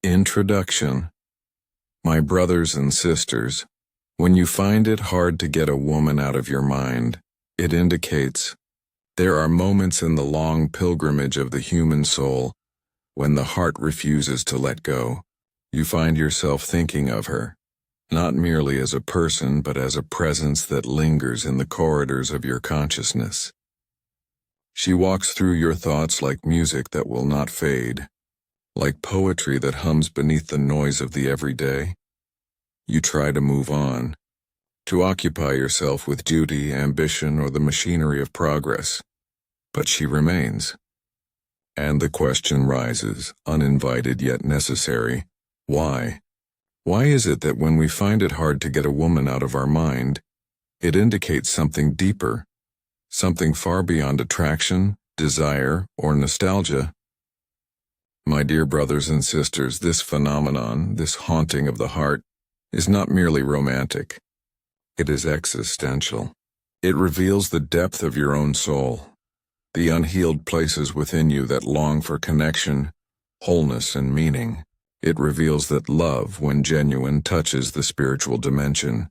Introduction. My brothers and sisters, when you find it hard to get a woman out of your mind, it indicates there are moments in the long pilgrimage of the human soul when the heart refuses to let go. You find yourself thinking of her, not merely as a person but as a presence that lingers in the corridors of your consciousness. She walks through your thoughts like music that will not fade, like poetry that hums beneath the noise of the everyday. You try to move on, to occupy yourself with duty, ambition, or the machinery of progress, but she remains. And the question rises, uninvited yet necessary, why? Why is it that when we find it hard to get a woman out of our mind, it indicates something deeper, something far beyond attraction, desire, or nostalgia? My dear brothers and sisters, this phenomenon, this haunting of the heart, is not merely romantic. It is existential. It reveals the depth of your own soul, the unhealed places within you that long for connection, wholeness, and meaning. It reveals that love, when genuine, touches the spiritual dimension.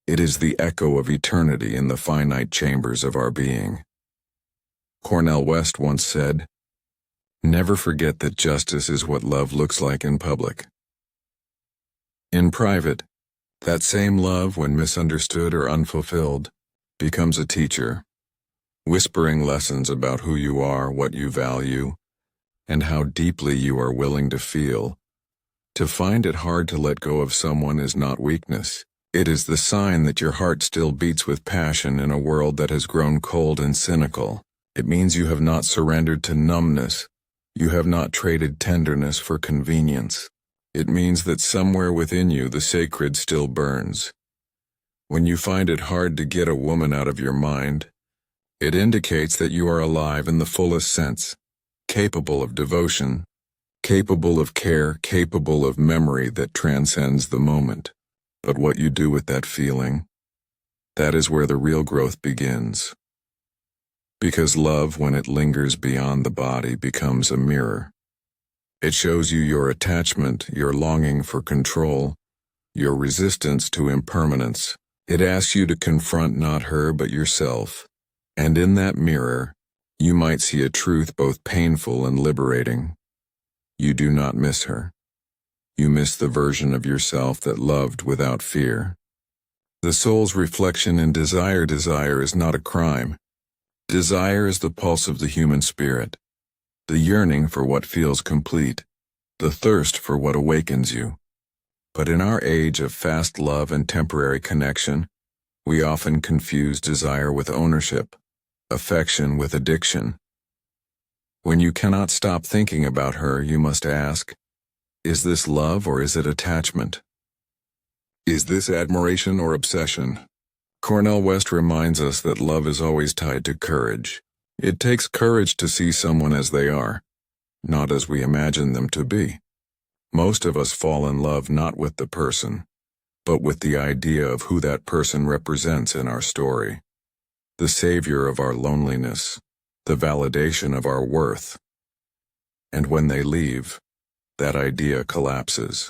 It is the echo of eternity in the finite chambers of our being. Cornel West once said, "Never forget that justice is what love looks like in public." In private, that same love, when misunderstood or unfulfilled, becomes a teacher, whispering lessons about who you are, what you value, and how deeply you are willing to feel. To find it hard to let go of someone is not weakness. It is the sign that your heart still beats with passion in a world that has grown cold and cynical. It means you have not surrendered to numbness. You have not traded tenderness for convenience. It means that somewhere within you the sacred still burns. When you find it hard to get a woman out of your mind, it indicates that you are alive in the fullest sense, capable of devotion, capable of care, capable of memory that transcends the moment. But what you do with that feeling, that is where the real growth begins. Because love, when it lingers beyond the body, becomes a mirror. It shows you your attachment, your longing for control, your resistance to impermanence. It asks you to confront not her but yourself. And in that mirror, you might see a truth both painful and liberating. You do not miss her. You miss the version of yourself that loved without fear. The soul's reflection in desire. Desire is not a crime. Desire is the pulse of the human spirit, the yearning for what feels complete, the thirst for what awakens you. But in our age of fast love and temporary connection, we often confuse desire with ownership, affection with addiction. When you cannot stop thinking about her, you must ask, is this love or is it attachment? Is this admiration or obsession? Cornel West reminds us that love is always tied to courage. It takes courage to see someone as they are, not as we imagine them to be. Most of us fall in love not with the person, but with the idea of who that person represents in our story. The savior of our loneliness, the validation of our worth. And when they leave, that idea collapses.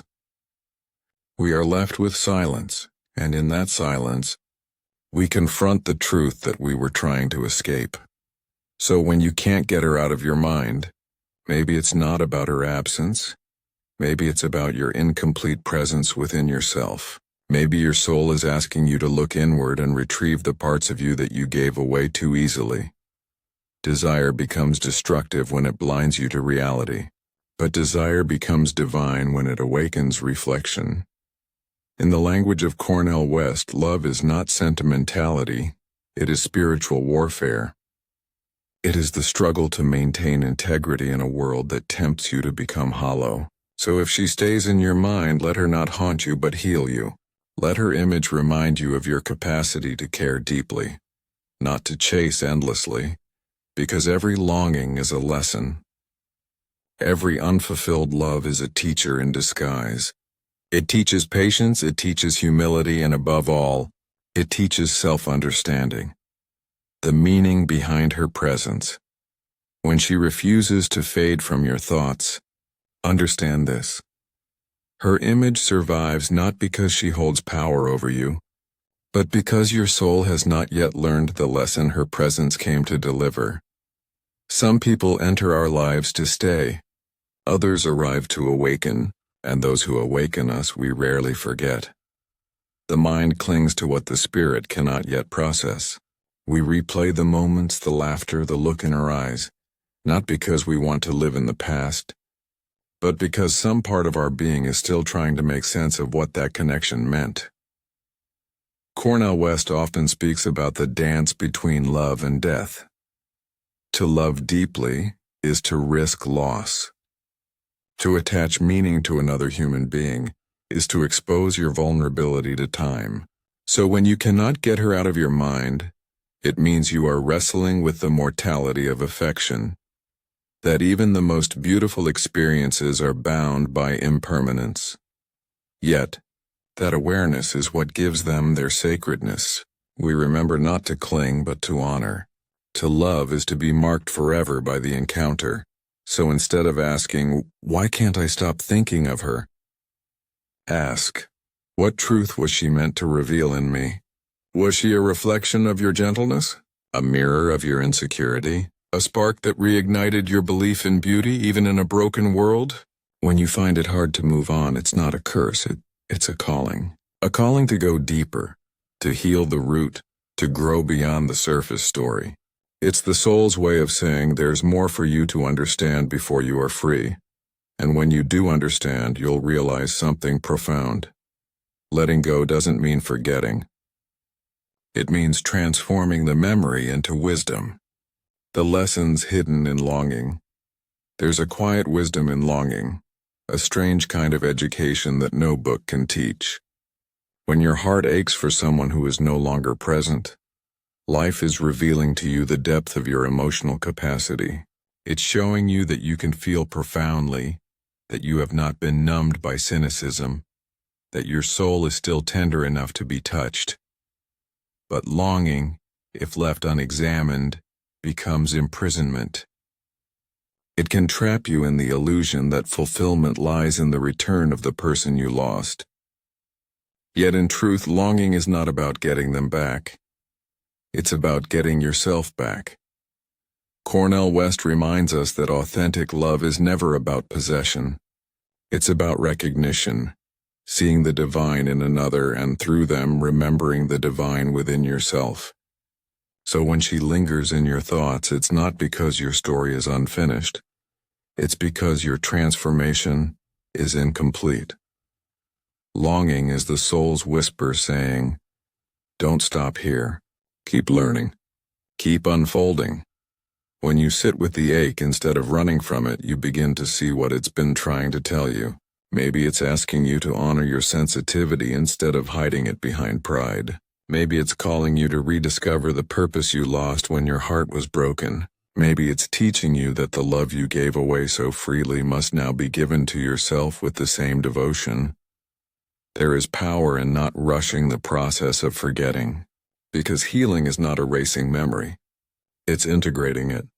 We are left with silence, and in that silence, we confront the truth that we were trying to escape. So when you can't get her out of your mind, maybe it's not about her absence. Maybe it's about your incomplete presence within yourself. Maybe your soul is asking you to look inward and retrieve the parts of you that you gave away too easily. Desire becomes destructive when it blinds you to reality, but desire becomes divine when it awakens reflection. In the language of Cornel West, love is not sentimentality, it is spiritual warfare. It is the struggle to maintain integrity in a world that tempts you to become hollow. So if she stays in your mind, let her not haunt you but heal you. Let her image remind you of your capacity to care deeply, not to chase endlessly, because every longing is a lesson. Every unfulfilled love is a teacher in disguise. It teaches patience, it teaches humility, and above all, it teaches self-understanding. The meaning behind her presence. When she refuses to fade from your thoughts, understand this. Her image survives not because she holds power over you, but because your soul has not yet learned the lesson her presence came to deliver. Some people enter our lives to stay. Others arrive to awaken, and those who awaken us we rarely forget. The mind clings to what the spirit cannot yet process. We replay the moments, the laughter, the look in her eyes, not because we want to live in the past, but because some part of our being is still trying to make sense of what that connection meant. Cornel West often speaks about the dance between love and death. To love deeply is to risk loss. To attach meaning to another human being is to expose your vulnerability to time. So when you cannot get her out of your mind, it means you are wrestling with the mortality of affection, that even the most beautiful experiences are bound by impermanence. Yet, that awareness is what gives them their sacredness. We remember not to cling but to honor. To love is to be marked forever by the encounter. So instead of asking, "Why can't I stop thinking of her?" ask, "What truth was she meant to reveal in me? Was she a reflection of your gentleness? A mirror of your insecurity? A spark that reignited your belief in beauty even in a broken world?" When you find it hard to move on, it's not a curse, it's a calling. A calling to go deeper, to heal the root, to grow beyond the surface story. It's the soul's way of saying there's more for you to understand before you are free. And when you do understand, you'll realize something profound. Letting go doesn't mean forgetting. It means transforming the memory into wisdom. The lessons hidden in longing. There's a quiet wisdom in longing, a strange kind of education that no book can teach. When your heart aches for someone who is no longer present, life is revealing to you the depth of your emotional capacity. It's showing you that you can feel profoundly, that you have not been numbed by cynicism, that your soul is still tender enough to be touched. But longing, if left unexamined, becomes imprisonment. It can trap you in the illusion that fulfillment lies in the return of the person you lost. Yet in truth, longing is not about getting them back. It's about getting yourself back. Cornel West reminds us that authentic love is never about possession. It's about recognition, seeing the divine in another and through them remembering the divine within yourself. So when she lingers in your thoughts, it's not because your story is unfinished. It's because your transformation is incomplete. Longing is the soul's whisper saying, "Don't stop here. Keep learning. Keep unfolding." When you sit with the ache instead of running from it, you begin to see what it's been trying to tell you. Maybe it's asking you to honor your sensitivity instead of hiding it behind pride. Maybe it's calling you to rediscover the purpose you lost when your heart was broken. Maybe it's teaching you that the love you gave away so freely must now be given to yourself with the same devotion. There is power in not rushing the process of forgetting, because healing is not erasing memory. It's integrating it.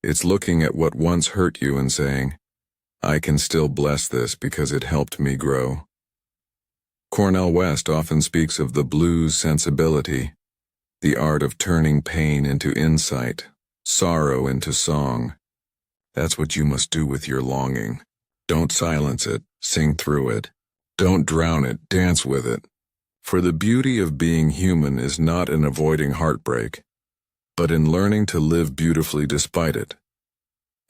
It's looking at what once hurt you and saying, "I can still bless this because it helped me grow." Cornel West often speaks of the blues sensibility, the art of turning pain into insight, sorrow into song. That's what you must do with your longing. Don't silence it, sing through it. Don't drown it, dance with it. For the beauty of being human is not in avoiding heartbreak, but in learning to live beautifully despite it.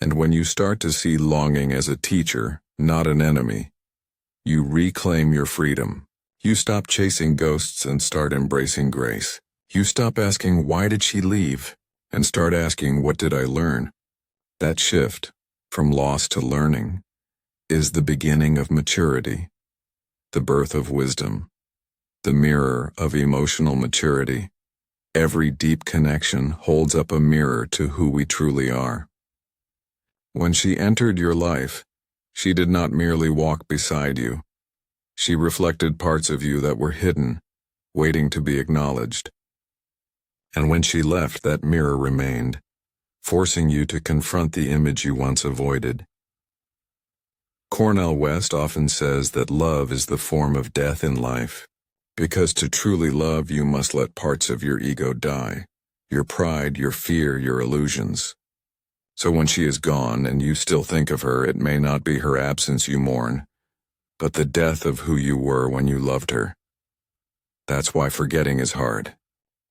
And when you start to see longing as a teacher, not an enemy, you reclaim your freedom. You stop chasing ghosts and start embracing grace. You stop asking, "Why did she leave?" and start asking, "What did I learn?" That shift, from loss to learning, is the beginning of maturity, the birth of wisdom, the mirror of emotional maturity. Every deep connection holds up a mirror to who we truly are. When she entered your life, she did not merely walk beside you. She reflected parts of you that were hidden, waiting to be acknowledged. And when she left, that mirror remained, forcing you to confront the image you once avoided. Cornel West often says that love is the form of death in life, because to truly love you must let parts of your ego die, your pride, your fear, your illusions. So when she is gone and you still think of her, it may not be her absence you mourn, but the death of who you were when you loved her. That's why forgetting is hard.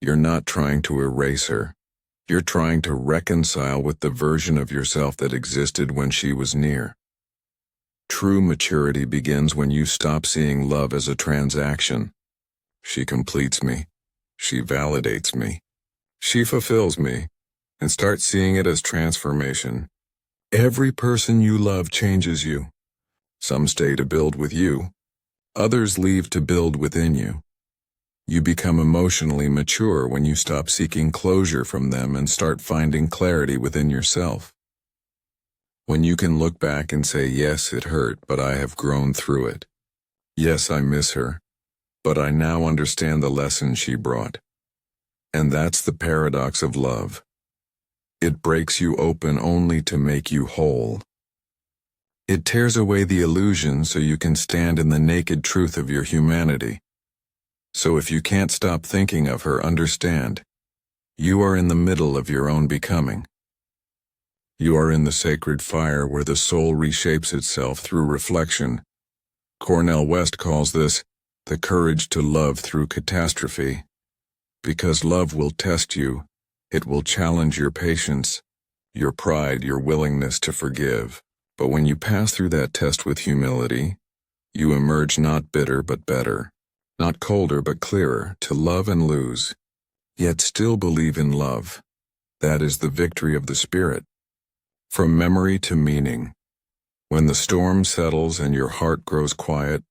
You're not trying to erase her. You're trying to reconcile with the version of yourself that existed when she was near. True maturity begins when you stop seeing love as a transaction. She completes me. She validates me. She fulfills me. And start seeing it as transformation. Every person you love changes you. Some stay to build with you. Others leave to build within you. You become emotionally mature when you stop seeking closure from them and start finding clarity within yourself. When you can look back and say, yes, it hurt, but I have grown through it. Yes, I miss her, but I now understand the lesson she brought. And that's the paradox of love. It breaks you open only to make you whole. It tears away the illusion so you can stand in the naked truth of your humanity. So if you can't stop thinking of her, understand. You are in the middle of your own becoming. You are in the sacred fire where the soul reshapes itself through reflection. Cornel West calls this the courage to love through catastrophe. Because love will test you. It will challenge your patience, your pride, your willingness to forgive. But when you pass through that test with humility, you emerge not bitter but better, not colder but clearer, to love and lose, yet still believe in love. That is the victory of the spirit. From memory to meaning. When the storm settles and your heart grows quiet,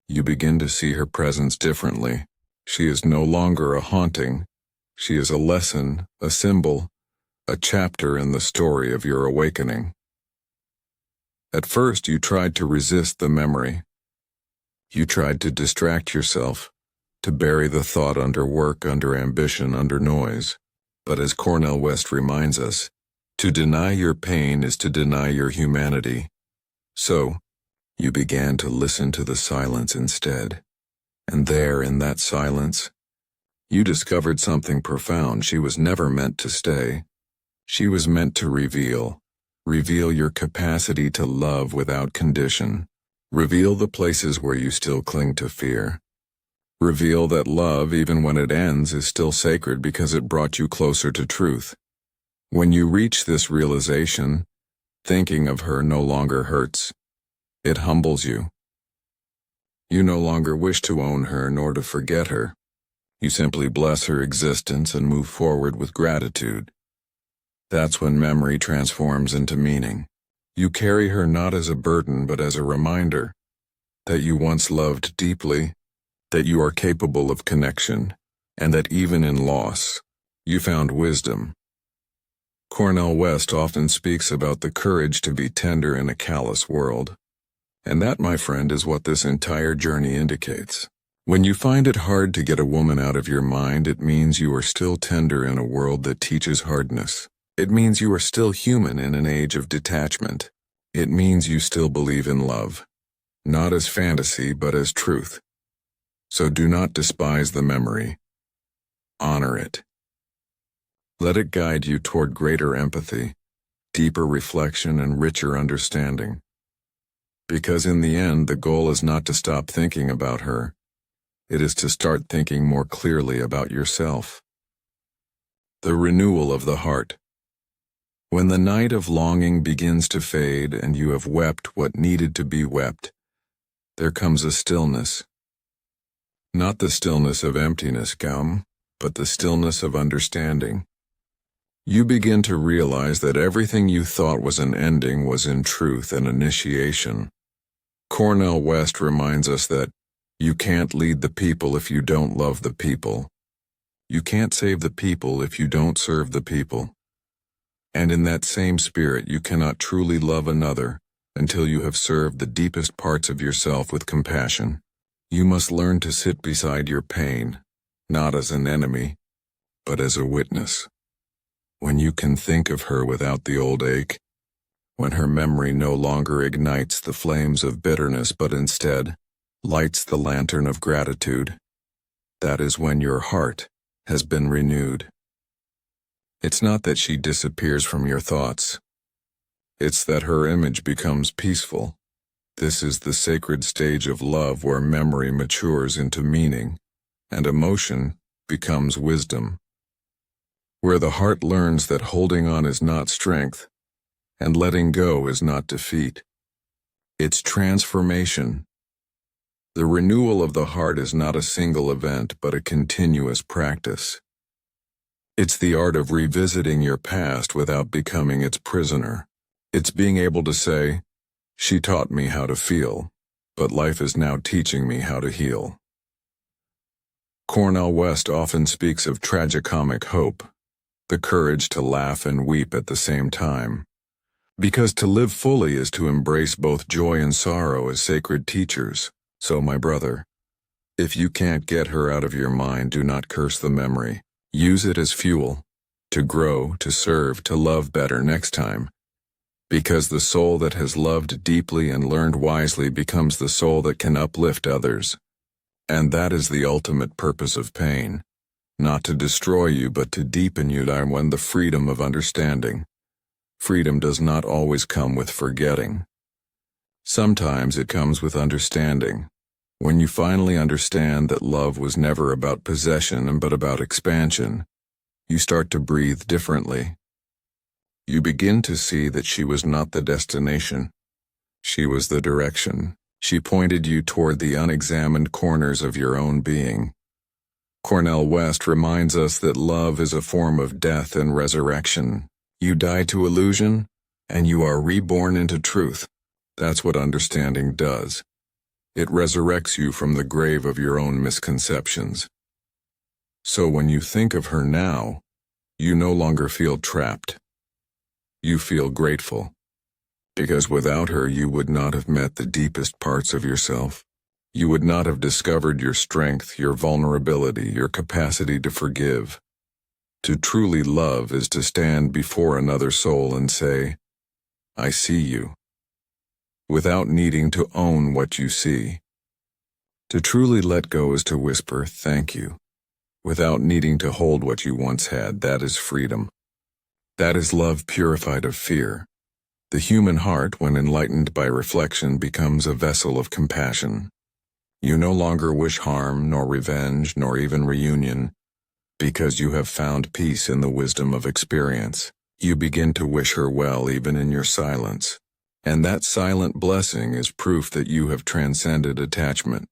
you begin to see her presence differently. She is no longer a haunting. She is a lesson, a symbol, a chapter in the story of your awakening. At first, you tried to resist the memory. You tried to distract yourself, to bury the thought under work, under ambition, under noise. But as Cornel West reminds us, to deny your pain is to deny your humanity. So, you began to listen to the silence instead. And there, in that silence, you discovered something profound. She was never meant to stay. She was meant to reveal your capacity to love without condition. Reveal the places where you still cling to fear. Reveal that love, even when it ends, is still sacred because it brought you closer to truth. When you reach this realization, thinking of her no longer hurts. It humbles you. You no longer wish to own her nor to forget her. You simply bless her existence and move forward with gratitude. That's when memory transforms into meaning. You carry her not as a burden but as a reminder that you once loved deeply, that you are capable of connection, and that even in loss, you found wisdom. Cornel West often speaks about the courage to be tender in a callous world. And that, my friend, is what this entire journey indicates. When you find it hard to get a woman out of your mind, it means you are still tender in a world that teaches hardness. It means you are still human in an age of detachment. It means you still believe in love, not as fantasy but as truth. So do not despise the memory. Honor it. Let it guide you toward greater empathy, deeper reflection, and richer understanding. Because in the end, the goal is not to stop thinking about her. It is to start thinking more clearly about yourself. The renewal of the heart. When the night of longing begins to fade and you have wept what needed to be wept, there comes a stillness. Not the stillness of emptiness, but the stillness of understanding. You begin to realize that everything you thought was an ending was in truth an initiation. Cornel West reminds us that you can't lead the people if you don't love the people. You can't save the people if you don't serve the people. And in that same spirit, you cannot truly love another until you have served the deepest parts of yourself with compassion. You must learn to sit beside your pain, not as an enemy, but as a witness. When you can think of her without the old ache, when her memory no longer ignites the flames of bitterness but instead lights the lantern of gratitude. That is when your heart has been renewed. It's not that she disappears from your thoughts. It's that her image becomes peaceful. This is the sacred stage of love where memory matures into meaning, and emotion becomes wisdom. Where the heart learns that holding on is not strength, and letting go is not defeat. It's transformation. The renewal of the heart is not a single event, but a continuous practice. It's the art of revisiting your past without becoming its prisoner. It's being able to say, "She taught me how to feel, but life is now teaching me how to heal." Cornel West often speaks of tragicomic hope, the courage to laugh and weep at the same time. Because to live fully is to embrace both joy and sorrow as sacred teachers. So, my brother, if you can't get her out of your mind, do not curse the memory. Use it as fuel, to grow, to serve, to love better next time. Because the soul that has loved deeply and learned wisely becomes the soul that can uplift others. And that is the ultimate purpose of pain. Not to destroy you, but to deepen you when the freedom of understanding. Freedom does not always come with forgetting. Sometimes it comes with understanding. When you finally understand that love was never about possession but about expansion, you start to breathe differently. You begin to see that she was not the destination. She was the direction. She pointed you toward the unexamined corners of your own being. Cornel West reminds us that love is a form of death and resurrection. You die to illusion, and you are reborn into truth. That's what understanding does. It resurrects you from the grave of your own misconceptions. So when you think of her now, you no longer feel trapped. You feel grateful. Because without her, you would not have met the deepest parts of yourself. You would not have discovered your strength, your vulnerability, your capacity to forgive. To truly love is to stand before another soul and say, "I see you," without needing to own what you see. To truly let go is to whisper, "Thank you," without needing to hold what you once had. That is freedom. That is love purified of fear. The human heart, when enlightened by reflection, becomes a vessel of compassion. You no longer wish harm, nor revenge, nor even reunion, because you have found peace in the wisdom of experience. You begin to wish her well even in your silence. And that silent blessing is proof that you have transcended attachment.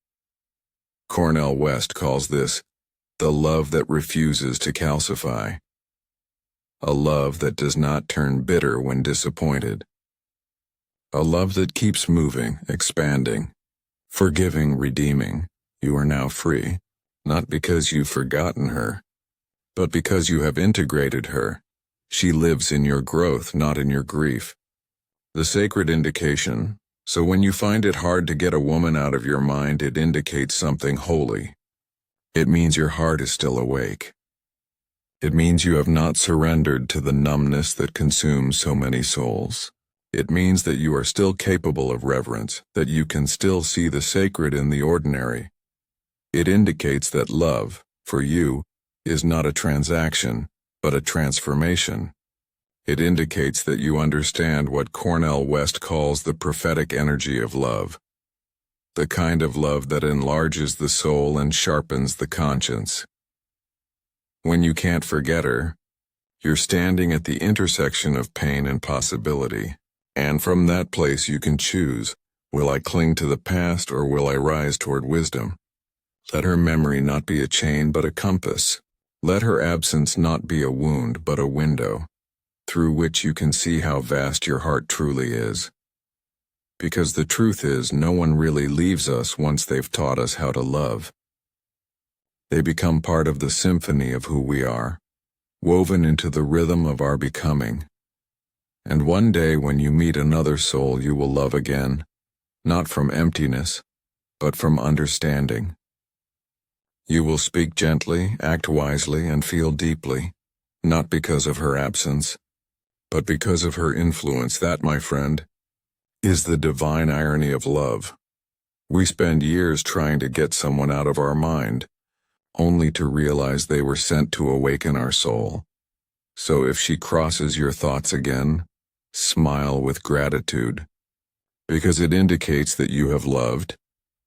Cornel West calls this the love that refuses to calcify. A love that does not turn bitter when disappointed. A love that keeps moving, expanding, forgiving, redeeming. You are now free, not because you've forgotten her, but because you have integrated her. She lives in your growth, not in your grief. The sacred indication. So when you find it hard to get a woman out of your mind, it indicates something holy. It means your heart is still awake. It means you have not surrendered to the numbness that consumes so many souls. It means that you are still capable of reverence, that you can still see the sacred in the ordinary. It indicates that love, for you, is not a transaction, but a transformation. It indicates that you understand what Cornel West calls the prophetic energy of love. The kind of love that enlarges the soul and sharpens the conscience. When you can't forget her, you're standing at the intersection of pain and possibility. And from that place you can choose, will I cling to the past or will I rise toward wisdom? Let her memory not be a chain but a compass. Let her absence not be a wound but a window, through which you can see how vast your heart truly is. Because the truth is, no one really leaves us once they've taught us how to love. They become part of the symphony of who we are, woven into the rhythm of our becoming. And one day when you meet another soul, you will love again, not from emptiness, but from understanding. You will speak gently, act wisely, and feel deeply, not because of her absence, But because of her influence, that, my friend, is the divine irony of love. We spend years trying to get someone out of our mind, only to realize they were sent to awaken our soul. So if she crosses your thoughts again, smile with gratitude, because it indicates that you have loved,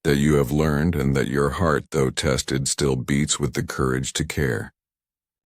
that you have learned, and that your heart, though tested, still beats with the courage to care.